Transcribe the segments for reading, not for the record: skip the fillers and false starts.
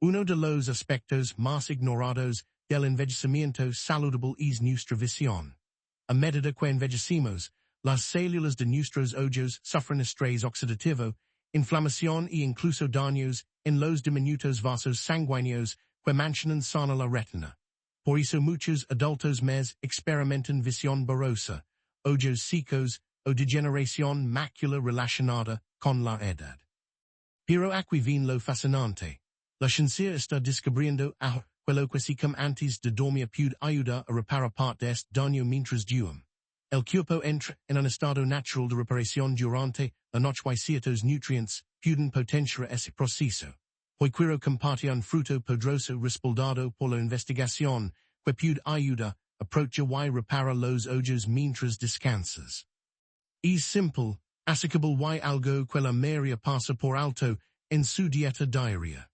Uno de los aspectos más ignorados del envejecimiento saludable es nuestra visión. A medida que envejecemos, las células de nuestros ojos sufren estrés oxidativo, inflamación e incluso daños en los diminutos vasos sanguíneos que mantienen sana la retina. Por eso muchos adultos experimentan visión borrosa, ojos secos o degeneración macular relacionada con la edad. Pero aquí viene lo fascinante. La ciencia está descubriendo quello que se come antes de dormir puede ayudar a reparar parte de este daño mientras duerme. El cuerpo entra en un estado natural de reparación durante la noche y ciertos nutrientes pueden potenciar ese proceso. Hoy quiero compartir un fruto poderoso respaldado por la investigación que puede ayudar a proteger y reparar los ojos mientras descansas. Es simple, asequible y algo que la mayoría pasa por alto en su dieta diaria.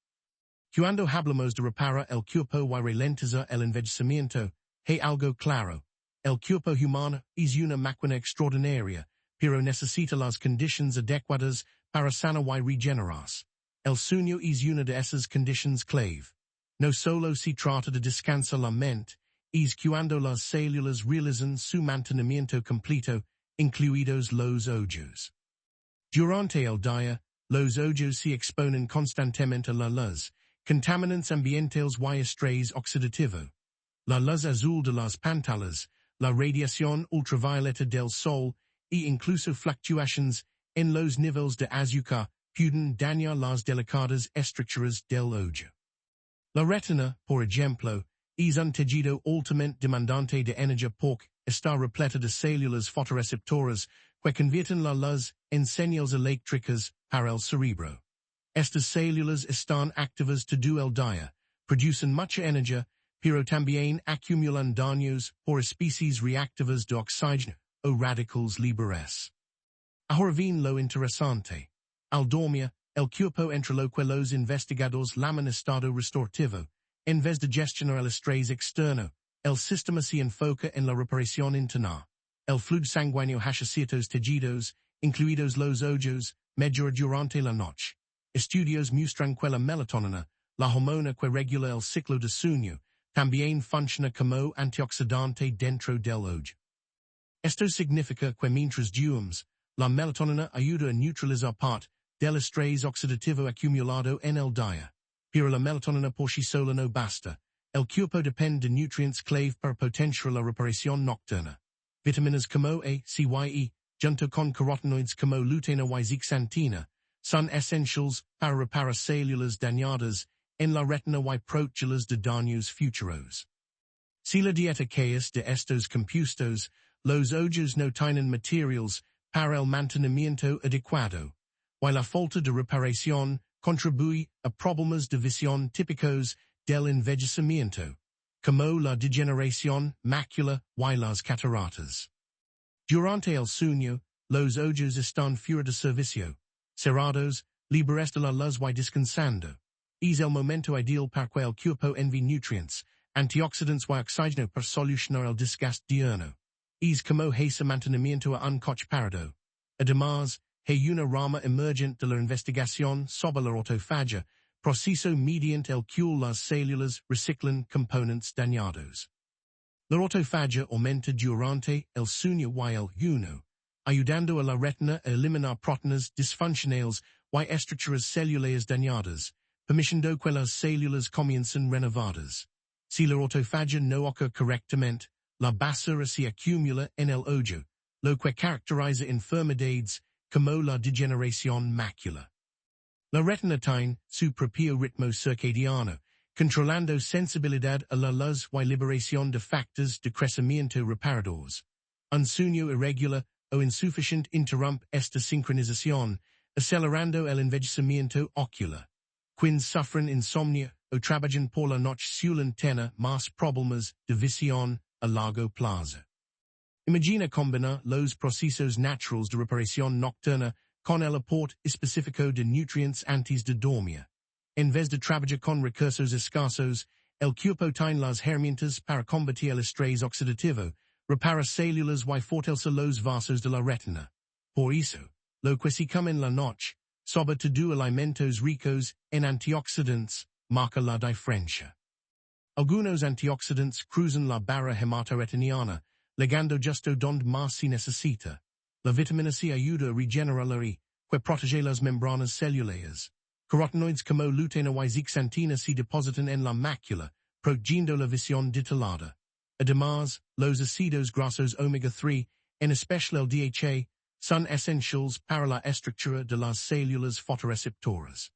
Cuando hablamos de reparar el cuerpo y ralentizar el envejecimiento, hay algo claro. El cuerpo humano es una máquina extraordinaria, pero necesita las condiciones adecuadas para sanar y regenerarse. El sueño es una de esas condiciones clave. No solo se trata de descansar la mente, es cuando las células realizan su mantenimiento completo, incluidos los ojos. Durante el día, los ojos se exponen constantemente a la luz, contaminantes ambientales y estrés oxidativo. La luz azul de las pantallas, la radiación ultravioleta del sol, e incluso fluctuaciones en los niveles de azúcar pueden dañar las delicadas estructuras del ojo. La retina, por ejemplo, es un tejido altamente demandante de energía porque está repleta de células fotorreceptoras que convierten la luz en señales eléctricas para el cerebro. Estas células están activas todo el día, producen mucha energía, pero también acumulan daños por especies reactivas de oxígeno o radicales libres. Ahora viene lo interesante. Al dormir, el cuerpo entre lo que los investigadores llaman estado restorativo, en vez de gestionar el estrés externo, el sistema se enfoca en la reparación interna. El flujo sanguíneo hacia ciertos tejidos, incluidos los ojos, mejora durante la noche. Estudios muestran que la melatonina, la hormona que regula el ciclo de sueño, también funciona como antioxidante dentro del ojo. Esto significa que mientras duermes, la melatonina ayuda a neutralizar parte del estrés oxidativo acumulado en el día. Pero la melatonina por sí sola no basta. El cuerpo depende de nutrientes clave para potenciar la reparación nocturna. Vitaminas como A, C y E, junto con carotenoides como luteina y zeaxanthina, son esenciales para reparar células dañadas en la retina y protegerlas de daños futuros. Si la dieta caes de estos compuestos, los ojos no tienen materiales para el mantenimiento adecuado, y la falta de reparación contribuye a problemas de visión típicos del envejecimiento, como la degeneración macular y las cataratas. Durante el sueño, los ojos están fuera de servicio, cerrados, libres de la luz y descansando. Es el momento ideal para que el cuerpo envíe nutrientes, antioxidants y oxígeno para solucionar el desgaste diurno. Es como ese mantenimiento a un coche parado. Además, hay una rama emergente de la investigación sobre la autofagia, proceso mediante el cual las células reciclan componentes dañados. La autofagia aumenta durante el sueño y el ayuno, ayudando a la retina a eliminar proteínas disfuncionales y estructuras celulares dañadas, permitiendo que las células comiencen renovadas. Si la autofagia no ocurre correctamente, la basura se acumula en el ojo, lo que caracteriza enfermedades como la degeneración macular. La retina tiene su propio ritmo circadiano, controlando sensibilidad a la luz y liberación de factores de crecimiento reparadores. Un sueño irregular o insuficiente interrumpe esta sincronización, acelerando el envejecimiento ocular. Quienes sufren insomnio o trabajan por la noche suelen tener más problemas de visión a largo plazo. Imagina combinar los procesos naturales de reparación nocturna con el aporte específico de nutrientes antes de dormir. En vez de trabajar con recursos escasos, el cuerpo tiene las herramientas para combatir el estrés oxidativo, repara células y fortalece los vasos de la retina. Por eso, lo que se come en la noche, sobre todo alimentos ricos en antioxidantes, marca la diferencia. Algunos antioxidants cruzan la barra hematoretiniana, legando justo donde más se necesita. La vitamina C ayuda a regenerarla que protege las membranas celulares. Carotenoids como lutein y zeaxanthina se depositan en la mácula, protegiendo la visión dilatada. Además, los ácidos grasos omega 3, en especial el DHA, son esenciales para la estructura de las células fotorreceptoras.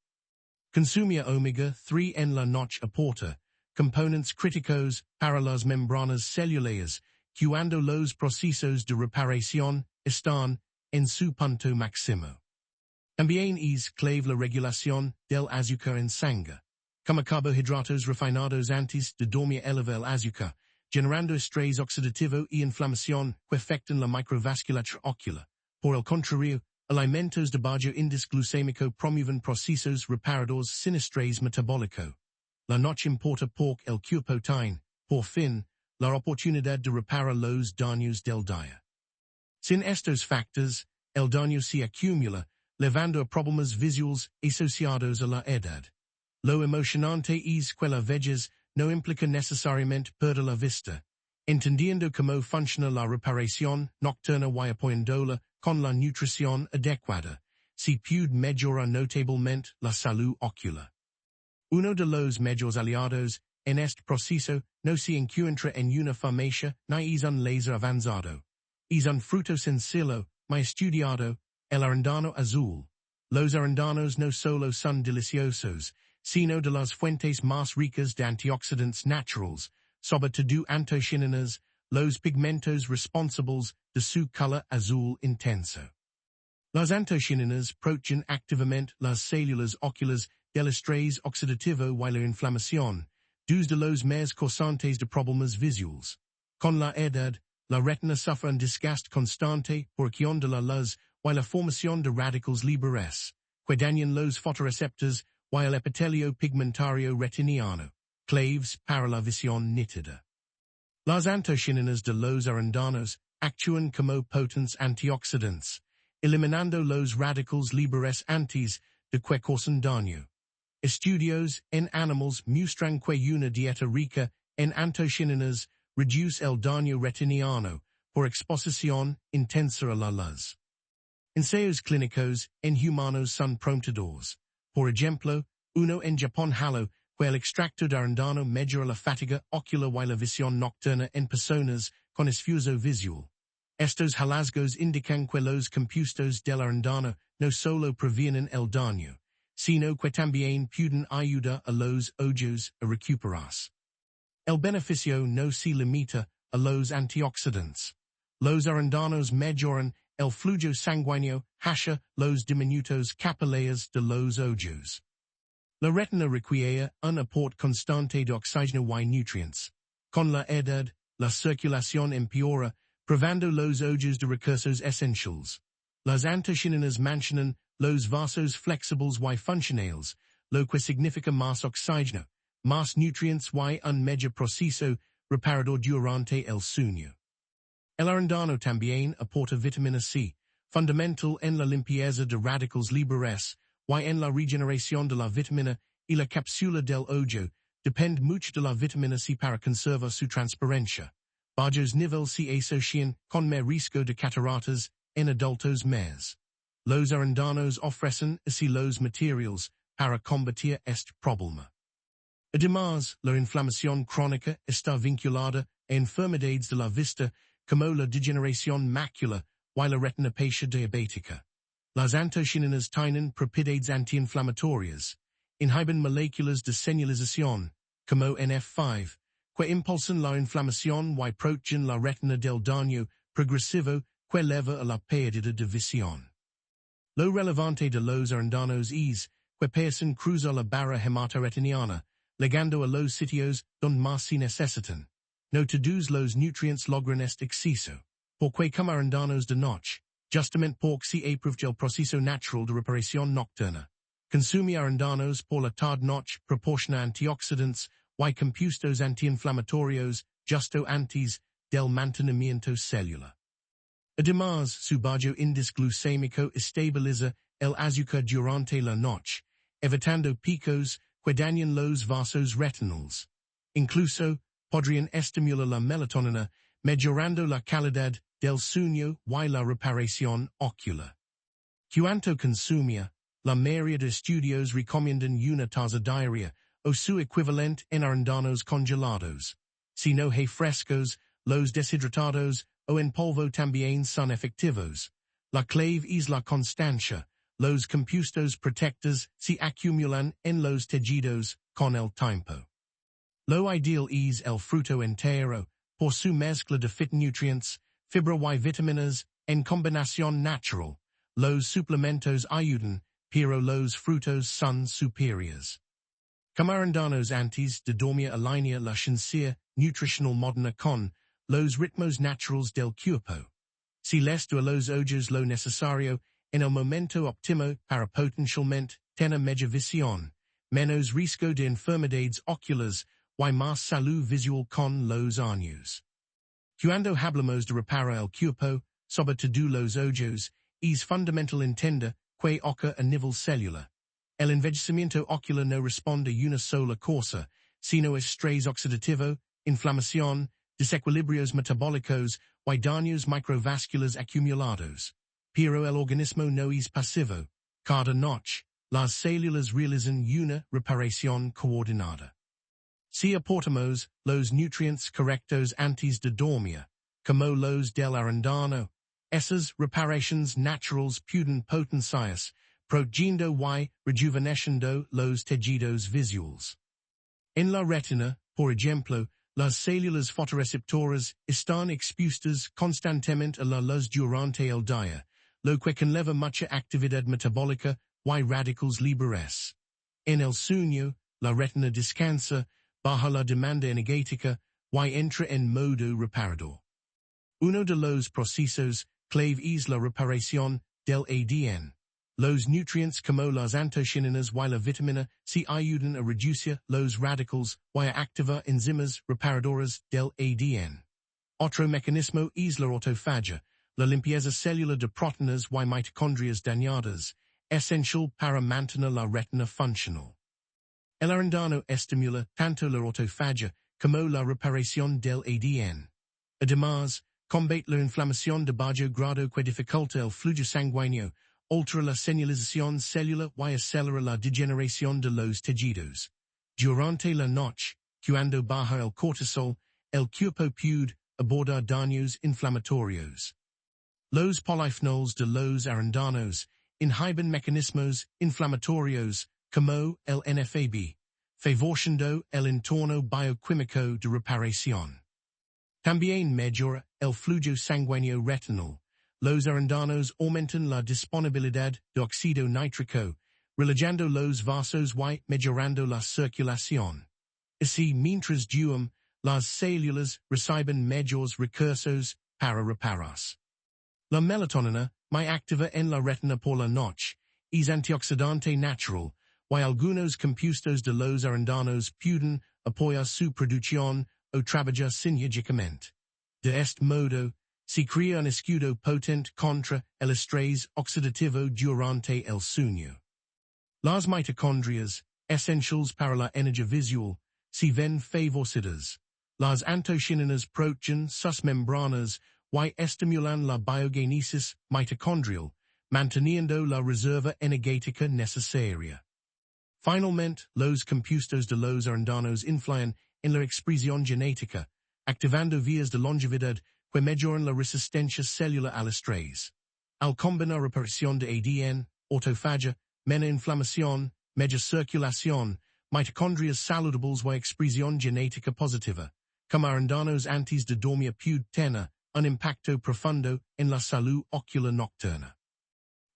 Consumir omega 3 en la noche aporta componentes críticos para las membranas celulares, cuando los procesos de reparación están en su punto máximo. También es clave la regulación del azúcar en sangre. Como carbohidratos refinados antes de dormir eleva el azúcar, generando estrés oxidativo y inflamación que afectan la microvasculatura ocular. Por el contrario, alimentos de bajo índice glucémico promueven procesos reparadores sin estrés metabólico. La noche importa porque el cuerpo tiene, por fin, la oportunidad de reparar los daños del día. Sin estos factores, el daño se acumula, llevando a problemas visuales asociados a la edad. Lo emocionante es que la vejez no implica necesariamente perder la vista. Entendiendo cómo funciona la reparación nocturna y apoyándola con la nutrición adecuada, se puede mejorar notablemente la salud ocular. Uno de los mayores aliados en este proceso no se encuentra en una farmacia ni es un láser avanzado. Es un fruto sencillo, muy estudiado, el arándano azul. Los arándanos no solo son deliciosos, sino de las fuentes más ricas de antioxidantes naturales, sobre todo anthocyanins, los pigmentos responsables de su color azul intenso. Los anthocyanins protegen activamente las células oculares del estrés oxidativo y la inflamación, dos de los más causantes de problemas visuales. Con la edad, la retina sufre un desgaste constante por acción de la luz y la formación de radicales libres, que dañan los fotorreceptores y el epitelio pigmentario retiniano, claves para la visión nítida. Las anthocyanins de los arándanos actúan como potentes antioxidantes, eliminando los radicales libres antes de que causen daño. Estudios en animals muestran que una dieta rica en anthocyanins reduce el daño retiniano por exposición intensa a la luz. Ensayos clínicos en humanos son prometedores. Por ejemplo, uno en Japón halló que el extracto de arándano mejora la fatiga ocular y la visión nocturna en personas con esfuerzo visual. Estos hallazgos indican que los compuestos del arándano no solo previenen el daño, sino que también pueden ayudar a los ojos a recuperarse. El beneficio no se limita a los antioxidantes. Los arándanos mejoran el flujo sanguíneo hacia los diminutos capilares de los ojos. La retina requiere un aporte constante de oxígeno y nutrientes. Con la edad, la circulación empeora, privando los ojos de recursos esenciales. Las anthocyanins mantienen los vasos flexibles y funcionales, lo que significa más oxígeno, más nutrientes y un mejor proceso reparador durante el sueño. El arándano también aporta vitamina C, fundamental en la limpieza de radicales libres, y en la regeneración de la vitamina y la cápsula del ojo, depende mucho de la vitamina C para conservar su transparencia. Bajos niveles se asocian con más riesgo de cataratas en adultos más. Los arándanos ofrecen así los materiales para combatir este problema. Además, la inflamación crónica está vinculada a enfermedades de la vista como la degeneración macular y la retinopatia diabética. Las anthocyanins tienen propiedades anti-inflamatorias, inhiben moléculas de señalización, como NF5, que impulsan la inflamación y protegen la retina del daño progresivo que lleva a la pérdida de visión. Lo relevante de los arándanos es que parecen cruzar la barra hematoretiniana, llegando a los sitios donde más se necesitan. No todos los nutrientes logran este exceso, porque como arándanos de noche, justamente porque se aprovecha el proceso natural de reparación nocturna. Consumir arándanos por la tarde-noche proporciona antioxidantes y compuestos anti-inflamatorios justo antes del mantenimiento celular. Además, su bajo índice glucémico estabiliza el azúcar durante la noche, evitando picos quedañan los vasos retinals. Incluso, podrían estimular la melatonina, mejorando la calidad del sueño y la reparación ocular. Cuanto consumia, la mayoría de estudios recomiendan una tasa diaria, o su equivalente en arendanos congelados. Si no hay frescos, los deshidratados, o en polvo también son efectivos. La clave es la constancia. Los compuestos protectores se acumulan en los tejidos con el tiempo. Lo ideal es el fruto entero, por su mezcla de fitonutrientes, fibra y vitaminas, en combinación natural. Los suplementos ayudan, pero los frutos son superiores. Como arendanos antes de dormir alinea la ciencia nutricional moderna con los ritmos naturales del cuerpo. Si les do a los ojos lo necesario, en el momento óptimo para potencialmente tener mejor visión, menos riesgo de enfermedades oculares y más salud visual con los años. Cuando hablamos de reparar el cuerpo, sobre todo los ojos, es fundamental entender que ocurre a nivel celular. El envejecimiento ocular no responde a una sola cosa, sino estrés oxidativo, inflamación, desequilibrios metabólicos y daños microvasculares acumulados. Pero el organismo no es pasivo. Cada noche, las células realizan una reparación coordinada. Si aportamos los nutrientes correctos antes de dormir, como los del arendano, esas reparaciones naturales pueden potenciarse, protegiendo y rejuveneciendo los tejidos visuales. En la retina, por ejemplo, las células fotorreceptoras están expuestas constantemente a la luz durante el día, lo que conlleva mucha actividad metabólica y radicales libres. En el sueño, la retina descansa, baja la demanda energética y entra en modo reparador. Uno de los procesos clave es la reparación del ADN. Los nutrientes como las anthocyanins y la vitamina C ayudan a reducir los radicales y a activar enzimas reparadoras del ADN. Otro mecanismo es la autofagia, la limpieza celular de proteínas y mitocondrias dañadas, esencial para mantener la retina funcional. El arendano estimula tanto la autofagia como la reparación del ADN. Además, combate la inflamación de bajo grado que dificulta el flujo sanguíneo, altera la señalización celular y acelera la degeneración de los tejidos. Durante la noche, cuando baja el cortisol, el cuerpo puede abordar daños inflamatorios. Los polyphenols de los arendanos inhiben mecanismos inflamatorios como el NFAB, favoreciendo el entorno bioquímico de reparación. También mejora el flujo sanguíneo retinal. Los arendanos aumentan la disponibilidad de óxido nítrico, relajando los vasos y mejorando la circulación. Así, mientras duermen, las células reciben mayores recursos para repararse. La melatonina, muy activa en la retina por la noche, es antioxidante natural, y algunos compuestos de los arendanos pueden apoyar su producción o trabajar sinérgicamente. De este modo, se crea un escudo potente contra el estrés oxidativo durante el sueño. Las mitocondrias, esenciales para la energía visual, se ven favorecidas. Las anthocyanins protegen sus membranas y estimulan la biogénesis mitocondrial, manteniendo la reserva energética necesaria. Finalmente, los compuestos de los arendanos influyen en la expresión genética, activando vías de longevidad que mejoran la resistencia celular al estrés. Al combinar reparación de ADN, autofagia, menos inflamación, mejor circulación, mitocondrias saludables y expresión genética positiva, como arendanos antes de dormir puede tener un impacto profundo en la salud ocular nocturna.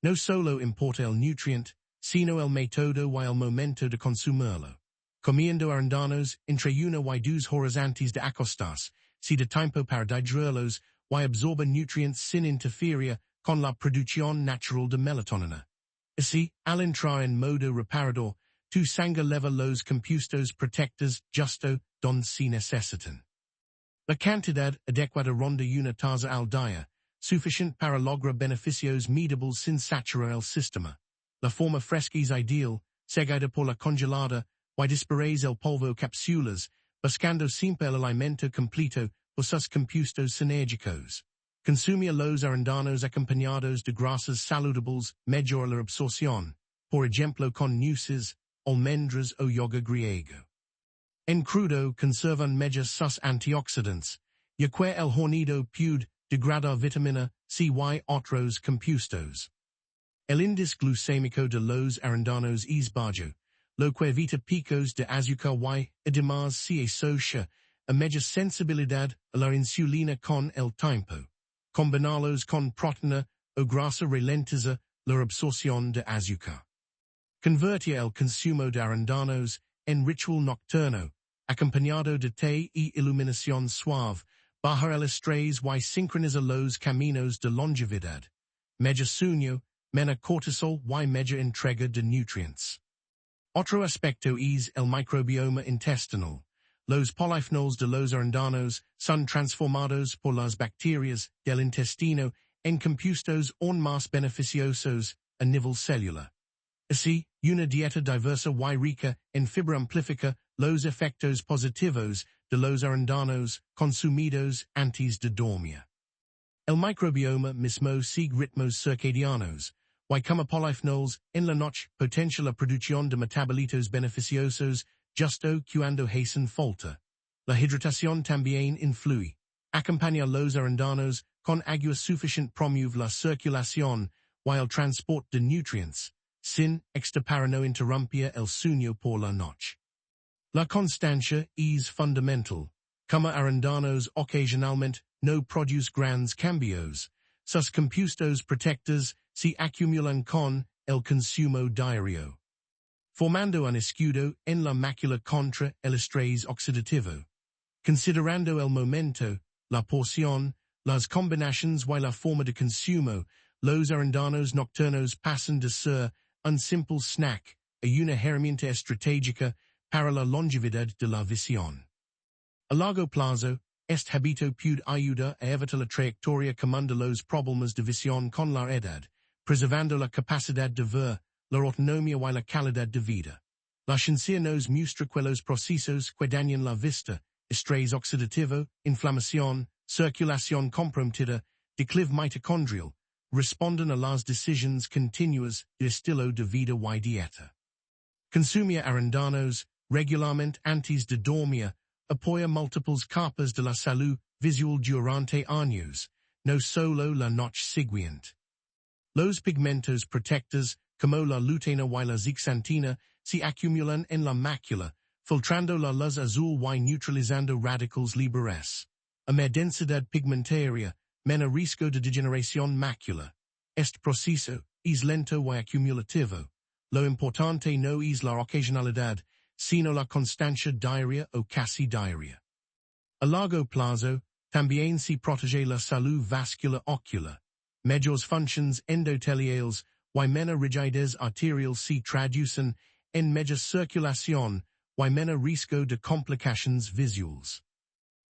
No solo importa el nutriente, sino el método y el momento de consumirlo. Comiendo arendanos entre 1 y 2 horas antes de acostarse, se da tiempo para digerirlos y absorber nutrientes sin interferir con la producción natural de melatonina. Así, al entrar en modo reparador, tu sangre leva los compuestos protectores justo donde se necesitan. La cantidad adecuada ronda una tasa al día, suficiente para lograr beneficios medibles sin saturar el sistema. La forma fresca es ideal, seguida por la congelada, y dispares el polvo capsulas, buscando siempre el alimento completo por sus compuestos sinérgicos. Consumir los arandanos acompañados de grasas saludables mejora la absorción, por ejemplo con nueces, almendras o yogur griego. En crudo conservan mejor sus antioxidants, ya que el hornido puede degradar vitamina C y otros compuestos. El índice glucémico de los arándanos es bajo, lo que evita picos de azúcar y, además, se asocia a mejor sensibilidad a la insulina con el tiempo. Combinarlos con proteína o grasa ralentiza la absorción de azúcar. Convertir el consumo de arándanos en ritual nocturno, acompañado de té y iluminación suave, baja el estrés y sincroniza los caminos de longevidad. Mejor sueño, menos cortisol y mejor entrega de nutrientes. Otro aspecto es el microbioma intestinal. Los polyphenols de los arándanos son transformados por las bacterias del intestino en compuestos aún más beneficiosos a nivel celular. Así, una dieta diversa y rica en fibra amplifica los efectos positivos de los arándanos consumidos antes de dormir. El microbioma mismo sigue ritmos circadianos, y como polyphenols en la noche potencia la producción de metabolitos beneficiosos justo cuando hacen falta. La hidratación también influye. Acompaña los arándanos con agua suficiente promueve la circulación y el transporte de nutrientes, sin para no interrumpir el sueño por la noche. La constancia es fundamental. Como arándanos ocasionalmente no produce grandes cambios, sus compuestos protectores se acumulan con el consumo diario, formando un escudo en la mácula contra el estrés oxidativo. Considerando el momento, la porción, las combinaciones y la forma de consumo, los arándanos nocturnos pasan de ser un simple snack a una herramienta estratégica para la longevidad de la visión. A largo plazo, este hábito puede ayudar a evitar la trayectoria común de los problemas de visión con la edad, preservando la capacidad de ver, la autonomía y la calidad de vida. La ciencia nos muestra que los procesos que dañan la vista, estrés oxidativo, inflamación, circulación comprometida, declive mitocondrial, responden a las decisiones continuas de estilo de vida y dieta. Consumir arándanos regularmente antes de dormir apoya múltiples capas de la salud visual durante años, no solo la noche siguiente. Los pigmentos protectores, como la luteína y la zeaxantina, se acumulan en la mácula, filtrando la luz azul y neutralizando radicales libres. A mayor densidad pigmentaria, menos riesgo de degeneración macular. Este proceso es lento y acumulativo. Lo importante no es la ocasionalidad, sino la constancia diaria o casi diaria. A largo plazo, también se protege la salud vascular ocular. Mejores funciones endoteliales y menos rigidez arterial se traducen en mejor circulación y menos riesgo de complicaciones visuales.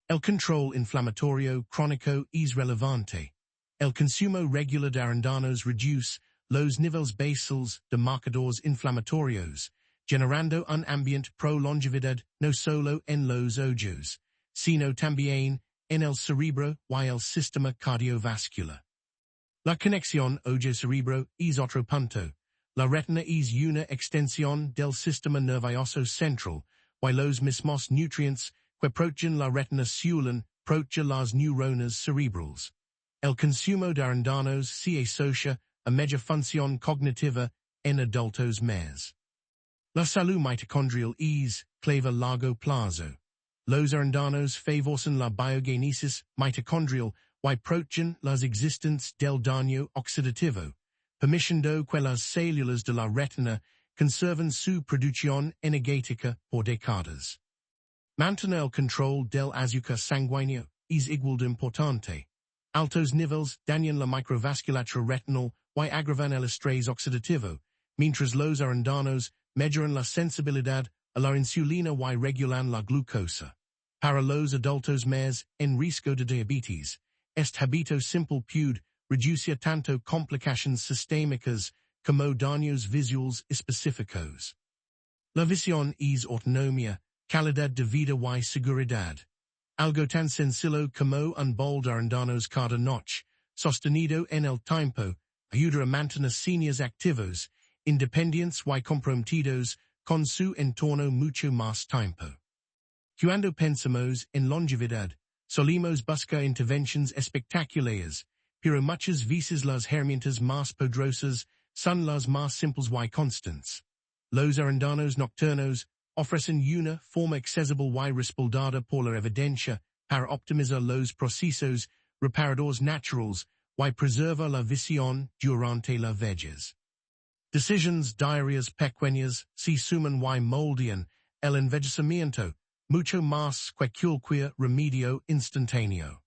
El control inflamatorio crónico es relevante. El consumo regular de arándanos reduce los niveles basales de marcadores inflamatorios, generando un ambiente pro longevidad no solo en los ojos, sino también en el cerebro y el sistema cardiovascular. La conexión ojo-cerebro es otro punto. La retina es una extensión del sistema nervioso central, y los mismos nutrientes que protegen la retina suelen proteger las neuronas cerebrales. El consumo de arándanos se asocia a mejor función cognitiva en adultos más. La salud mitocondrial es clave a largo plazo. Los arándanos favorecen la biogénesis mitocondrial y protegen las existencias del daño oxidativo, permitiendo que las células de la retina conserven su producción energética por décadas. Mantener el control del azúcar sanguíneo es igual de importante. Altos niveles dañan la microvasculatura retinal y agravan el estrés oxidativo, mientras los arándanos mejoran la sensibilidad a la insulina y regulan la glucosa. Para los adultos más en riesgo de diabetes, este hábito simple puede reducir tanto complicaciones sistémicas como daños visuales específicos. La visión es autonomía, calidad de vida y seguridad. Algo tan sencillo como un bol de arándanos cada noche, sostenido en el tiempo, ayuda a mantener seniors activos, independientes y comprometidos con su entorno mucho más tiempo. Cuando pensamos en longevidad, solimos buscar intervenciones espectaculares, pero muchas veces las herramientas más poderosas son las más simples y constantes. Los arándanos nocturnos ofrecen una forma accesible y respaldada por la evidencia para optimizar los procesos reparadores naturales y preservar la visión durante la vejez. Decisiones diarias pequeñas se suman y moldean el envejecimiento, mucho más que cualquier remedio instantáneo.